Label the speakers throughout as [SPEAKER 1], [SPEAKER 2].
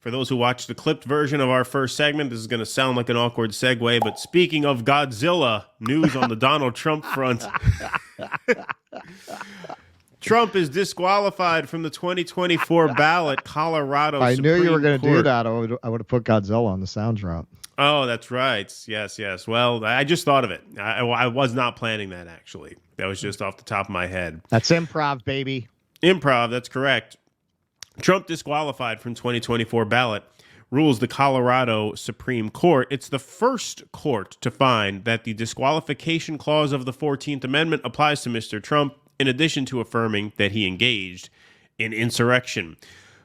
[SPEAKER 1] For those who watched the clipped version of our first segment, this is going to sound like an awkward segue, but speaking of Godzilla, news on the Donald Trump front. Trump is disqualified from the 2024 ballot, Colorado
[SPEAKER 2] I
[SPEAKER 1] Supreme
[SPEAKER 2] knew you were going to do
[SPEAKER 1] Court.
[SPEAKER 2] that. I would have put Godzilla on the sound drop.
[SPEAKER 1] Oh, that's right. Yes. Well, I just thought of it. I was not planning that, actually. That was just off the top of my head.
[SPEAKER 2] That's improv, baby.
[SPEAKER 1] Improv, that's correct. Trump disqualified from 2024 ballot, rules the Colorado Supreme Court. It's the first court to find that the disqualification clause of the 14th Amendment applies to Mr. Trump, in addition to affirming that he engaged in insurrection.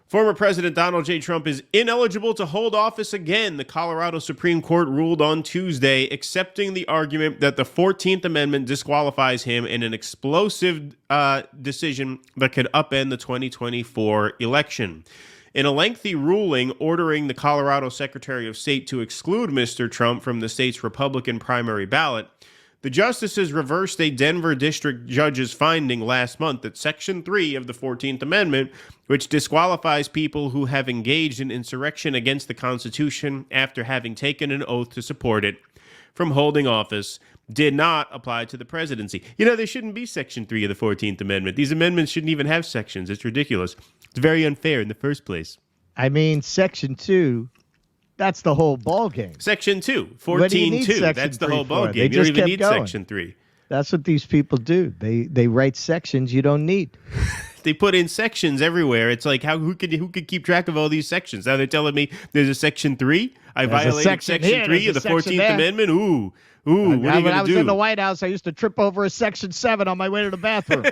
[SPEAKER 1] Former President Donald J. Trump is ineligible to hold office again. The Colorado Supreme Court ruled on Tuesday, accepting the argument that the 14th Amendment disqualifies him in an explosive decision that could upend the 2024 election. In a lengthy ruling ordering the Colorado Secretary of State to exclude Mr. Trump from the state's Republican primary ballot, the justices reversed a Denver district judge's finding last month that Section 3 of the 14th Amendment, which disqualifies people who have engaged in insurrection against the Constitution after having taken an oath to support it, from holding office, did not apply to the presidency. You know, there shouldn't be Section 3 of the 14th Amendment. These amendments shouldn't even have sections. It's ridiculous. It's very unfair in the first place.
[SPEAKER 2] I mean, Section 2... that's the whole ball game.
[SPEAKER 1] Section 2, 14.2. That's the whole ball game. You don't even need Section 3.
[SPEAKER 2] That's what these people do. They write sections you don't need.
[SPEAKER 1] They put in sections everywhere. It's like who could keep track of all these sections? Now they're telling me there's a Section 3. I violated Section 3 of the 14th Amendment. Ooh. What are you going to do?
[SPEAKER 2] When I was in the White House, I used to trip over a Section 7 on my way to the bathroom.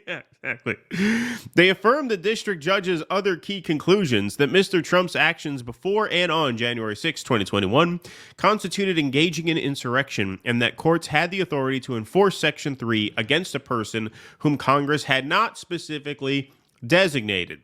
[SPEAKER 1] Yeah, exactly. They affirmed the district judge's other key conclusions that Mr. Trump's actions before and on January 6, 2021 constituted engaging in insurrection, and that courts had the authority to enforce Section 3 against a person whom Congress had not specifically designated.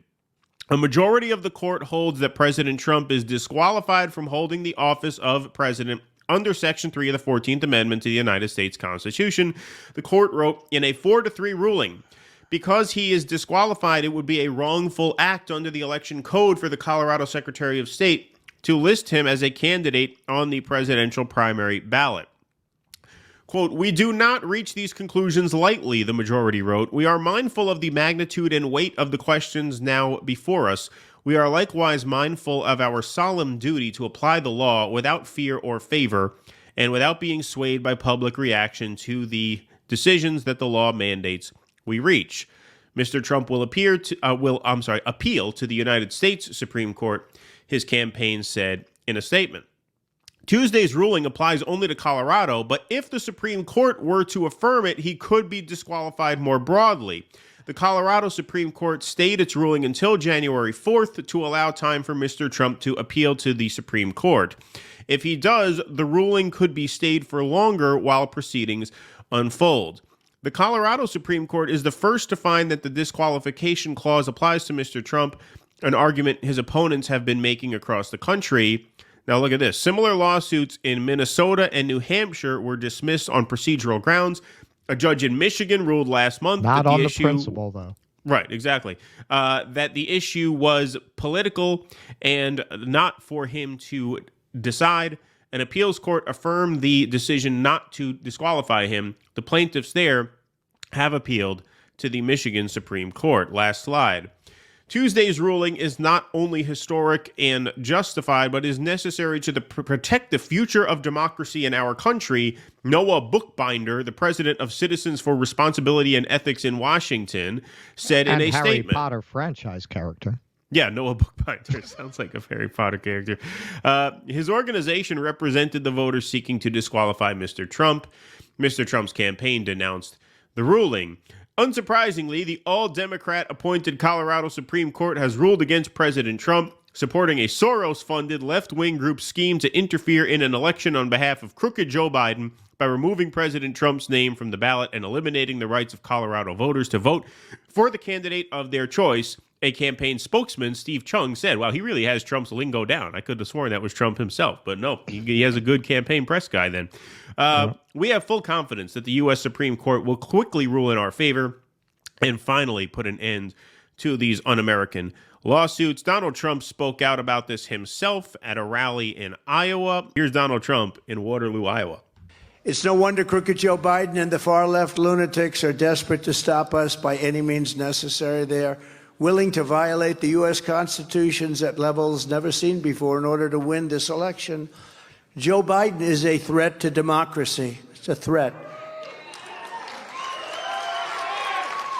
[SPEAKER 1] A majority of the court holds that President Trump is disqualified from holding the office of president under Section 3 of the 14th Amendment to the United States Constitution. The court wrote in a 4-3 ruling, because he is disqualified, it would be a wrongful act under the election code for the Colorado Secretary of State to list him as a candidate on the presidential primary ballot. Quote, "We do not reach these conclusions lightly," the majority wrote. "We are mindful of the magnitude and weight of the questions now before us. We are likewise mindful of our solemn duty to apply the law without fear or favor and without being swayed by public reaction to the decisions that the law mandates we reach. Mr. Trump will appeal to the United States Supreme Court," his campaign said in a statement. Tuesday's ruling applies only to Colorado, but if the Supreme Court were to affirm it, he could be disqualified more broadly. The Colorado Supreme Court stayed its ruling until January 4th to allow time for Mr. Trump to appeal to the Supreme Court. If he does, the ruling could be stayed for longer while proceedings unfold. The Colorado Supreme Court is the first to find that the disqualification clause applies to Mr. Trump, an argument his opponents have been making across the country. Now look at this. Similar lawsuits in Minnesota and New Hampshire were dismissed on procedural grounds. A judge in Michigan ruled last month
[SPEAKER 2] Not
[SPEAKER 1] that
[SPEAKER 2] on
[SPEAKER 1] the
[SPEAKER 2] the
[SPEAKER 1] issue,
[SPEAKER 2] principle, though.
[SPEAKER 1] Right, exactly. That the issue was political and not for him to decide. An appeals court affirmed the decision not to disqualify him. The plaintiffs there have appealed to the Michigan Supreme Court. Last slide. Tuesday's ruling is not only historic and justified, but is necessary to protect the future of democracy in our country. Noah Bookbinder, the president of Citizens for Responsibility and Ethics in Washington, said in a statement.
[SPEAKER 2] Harry Potter franchise character.
[SPEAKER 1] Yeah, Noah Bookbinder sounds like a Harry Potter character. His organization represented the voters seeking to disqualify Mr. Trump. Mr. Trump's campaign denounced the ruling. Unsurprisingly, the all-Democrat appointed Colorado Supreme Court has ruled against President Trump, supporting a Soros-funded left-wing group scheme to interfere in an election on behalf of crooked Joe Biden by removing President Trump's name from the ballot and eliminating the rights of Colorado voters to vote for the candidate of their choice. A campaign spokesman, Steve Chung, said, "Wow, he really has Trump's lingo down. I could have sworn that was Trump himself, but no, he has a good campaign press guy then." We have full confidence that the U.S. Supreme Court will quickly rule in our favor and finally put an end to these un-American lawsuits. Donald Trump spoke out about this himself at a rally in Iowa. Here's Donald Trump in Waterloo, Iowa.
[SPEAKER 3] It's no wonder crooked Joe Biden and the far-left lunatics are desperate to stop us by any means necessary. They are willing to violate the U.S. Constitution at levels never seen before in order to win this election. Joe Biden is a threat to democracy. It's a threat.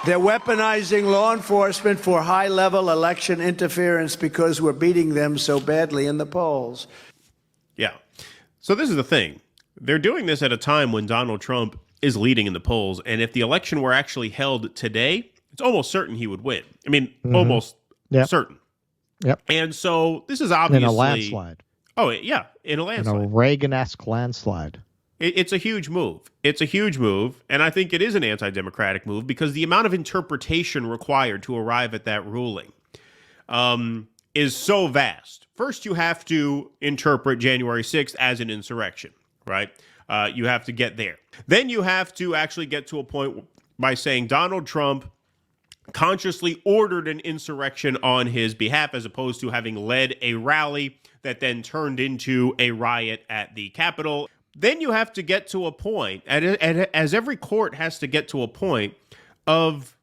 [SPEAKER 3] They're weaponizing law enforcement for high-level election interference because we're beating them so badly in the polls.
[SPEAKER 1] Yeah. So this is the thing. They're doing this at a time when Donald Trump is leading in the polls. And if the election were actually held today, it's almost certain he would win. I mean, almost certain.
[SPEAKER 2] Yep.
[SPEAKER 1] And so this is obviously...
[SPEAKER 2] In a landslide.
[SPEAKER 1] Oh, yeah, in a landslide.
[SPEAKER 2] In a Reagan-esque landslide.
[SPEAKER 1] It's a huge move. It's a huge move, and I think it is an anti-democratic move because the amount of interpretation required to arrive at that ruling is so vast. First, you have to interpret January 6th as an insurrection, right? You have to get there. Then you have to actually get to a point by saying Donald Trump consciously ordered an insurrection on his behalf as opposed to having led a rally that then turned into a riot at the Capitol. Then you have to get to a point, as every court has to get to a point, of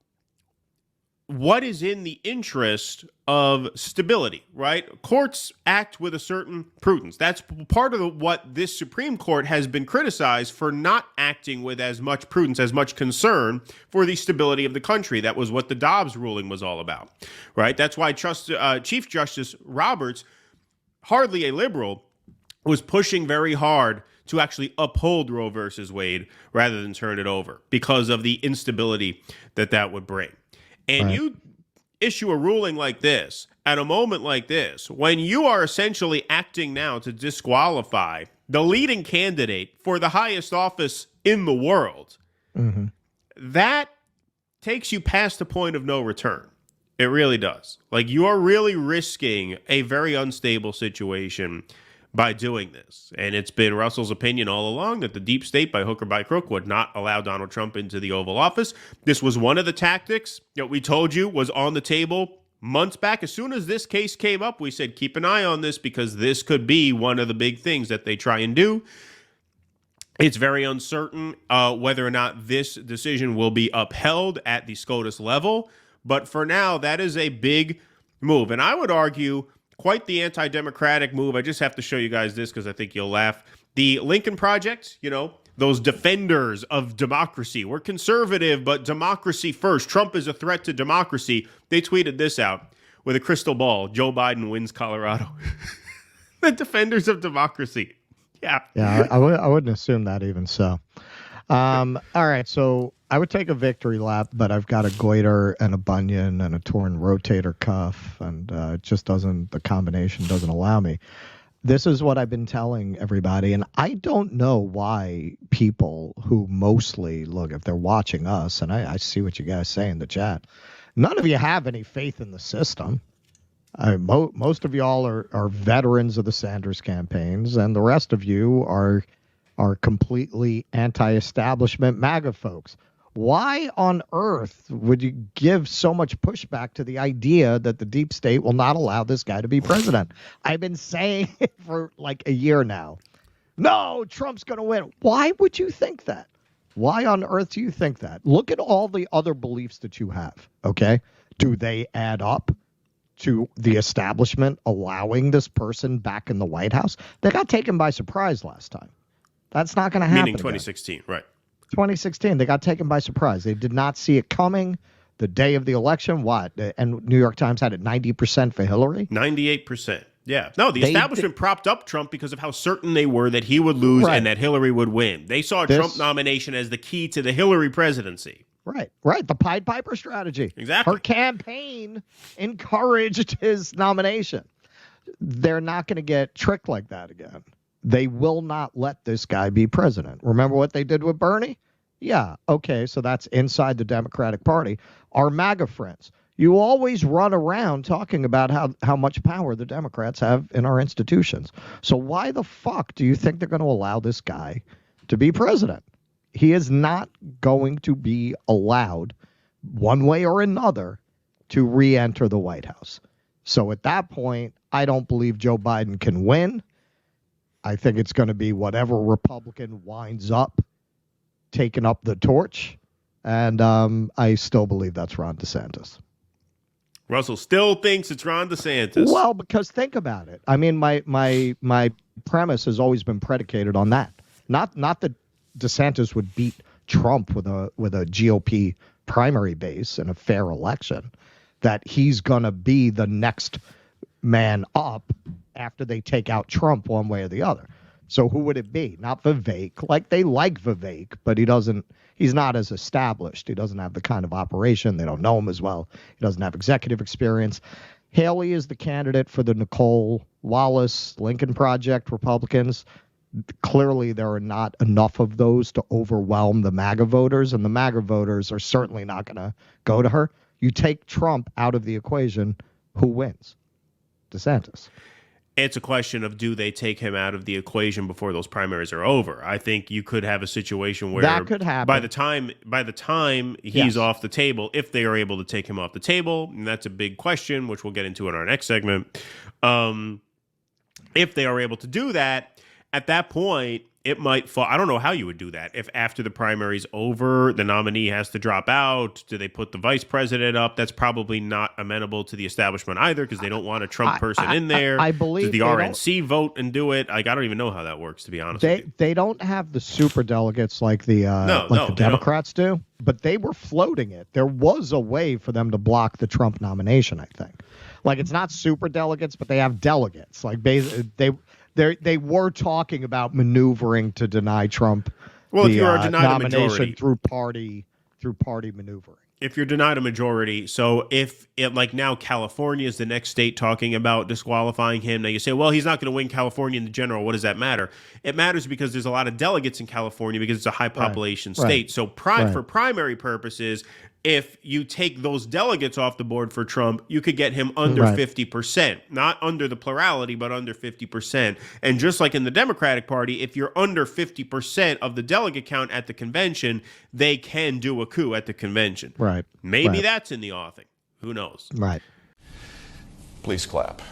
[SPEAKER 1] what is in the interest of stability, right? Courts act with a certain prudence. That's part of what this Supreme Court has been criticized for, not acting with as much prudence, as much concern for the stability of the country. That was what the Dobbs ruling was all about, right? That's why Chief Justice Roberts, hardly a liberal, was pushing very hard to actually uphold Roe versus Wade rather than turn it over because of the instability that would bring. And right. You issue a ruling like this at a moment like this, when you are essentially acting now to disqualify the leading candidate for the highest office in the world, that takes you past the point of no return. It really does. Like, you are really risking a very unstable situation by doing this. And it's been Russell's opinion all along that the deep state, by hook or by crook, would not allow Donald Trump into the Oval Office. This was one of the tactics that we told you was on the table months back. As soon as this case came up, we said, keep an eye on this because this could be one of the big things that they try and do. It's very uncertain whether or not this decision will be upheld at the SCOTUS level. But for now, that is a big move. And I would argue quite the anti-democratic move. I just have to show you guys this because I think you'll laugh. The Lincoln Project, those defenders of democracy. We're conservative, but democracy first. Trump is a threat to democracy. They tweeted this out with a crystal ball. Joe Biden wins Colorado. The defenders of democracy. Yeah.
[SPEAKER 2] Yeah, I wouldn't assume that even so. All right, so I would take a victory lap, but I've got a goiter and a bunion and a torn rotator cuff, and the combination doesn't allow me. This is what I've been telling everybody, and I don't know why people who mostly, look, if they're watching us, and I see what you guys say in the chat, none of you have any faith in the system. Most of y'all are veterans of the Sanders campaigns, and the rest of you are completely anti-establishment MAGA folks. Why on earth would you give so much pushback to the idea that the deep state will not allow this guy to be president? I've been saying it for like a year now. No, Trump's going to win. Why would you think that? Why on earth do you think that? Look at all the other beliefs that you have, okay? Do they add up to the establishment allowing this person back in the White House? They got taken by surprise last time. That's not going to happen.
[SPEAKER 1] Meaning 2016, again. Right.
[SPEAKER 2] 2016, they got taken by surprise. They did not see it coming the day of the election. What? And New York Times had it 90% for Hillary?
[SPEAKER 1] 98%. Yeah. No, the establishment propped up Trump because of how certain they were that he would lose and that Hillary would win. They saw Trump nomination as the key to the Hillary presidency.
[SPEAKER 2] Right. The Pied Piper strategy.
[SPEAKER 1] Exactly.
[SPEAKER 2] Her campaign encouraged his nomination. They're not going to get tricked like that again. They will not let this guy be president. Remember what they did with Bernie? Yeah, okay, so that's inside the Democratic Party. Our MAGA friends, you always run around talking about how much power the Democrats have in our institutions. So why the fuck do you think they're going to allow this guy to be president? He is not going to be allowed, one way or another, to re-enter the White House. So at that point, I don't believe Joe Biden can win. I think it's going to be whatever Republican winds up taking up the torch. And I still believe that's Ron DeSantis.
[SPEAKER 1] Russell still thinks it's Ron DeSantis.
[SPEAKER 2] Well, because think about it. I mean, my premise has always been predicated on that. Not that DeSantis would beat Trump with a GOP primary base in a fair election, that he's going to be the next man up after they take out Trump one way or the other. So who would it be? Not Vivek. Like, they like Vivek, but he's not as established. He doesn't have the kind of operation. They don't know him as well. He doesn't have executive experience. Haley is the candidate for the Nicole Wallace Lincoln Project Republicans. Clearly, there are not enough of those to overwhelm the MAGA voters, and the MAGA voters are certainly not going to go to her. You take Trump out of the equation, who wins? DeSantis.
[SPEAKER 1] It's a question of, do they take him out of the equation before those primaries are over? I think you could have a situation where
[SPEAKER 2] that could happen.
[SPEAKER 1] By the time he's off the table, if they are able to take him off the table, and that's a big question, which we'll get into in our next segment. If they are able to do that, at that point, it might fall. I don't know how you would do that. If after the primary's over, the nominee has to drop out, do they put the vice president up? That's probably not amenable to the establishment either, because they don't want a Trump person in there.
[SPEAKER 2] I believe
[SPEAKER 1] does the RNC vote and do it? Like, I don't even know how that works, to be honest with you.
[SPEAKER 2] They don't have the super delegates like the Democrats do, but they were floating it. There was a way for them to block the Trump nomination, I think. Like, it's not super delegates, but they have delegates. Like, they were talking about maneuvering to deny Trump
[SPEAKER 1] if you are denied
[SPEAKER 2] nomination
[SPEAKER 1] a majority
[SPEAKER 2] through party maneuvering.
[SPEAKER 1] If you're denied a majority, so if it, like now California is the next state talking about disqualifying him. Now you say, well, he's not going to win California in the general. What does that matter? It matters because there's a lot of delegates in California because it's a high population state.
[SPEAKER 2] Right.
[SPEAKER 1] So for primary purposes, if you take those delegates off the board for Trump, you could get him under 50%, not under the plurality, but under 50%. And just like in the Democratic Party, if you're under 50% of the delegate count at the convention, they can do a coup at the convention.
[SPEAKER 2] Right.
[SPEAKER 1] Maybe that's in the offing. Who knows?
[SPEAKER 2] Right.
[SPEAKER 4] Please clap.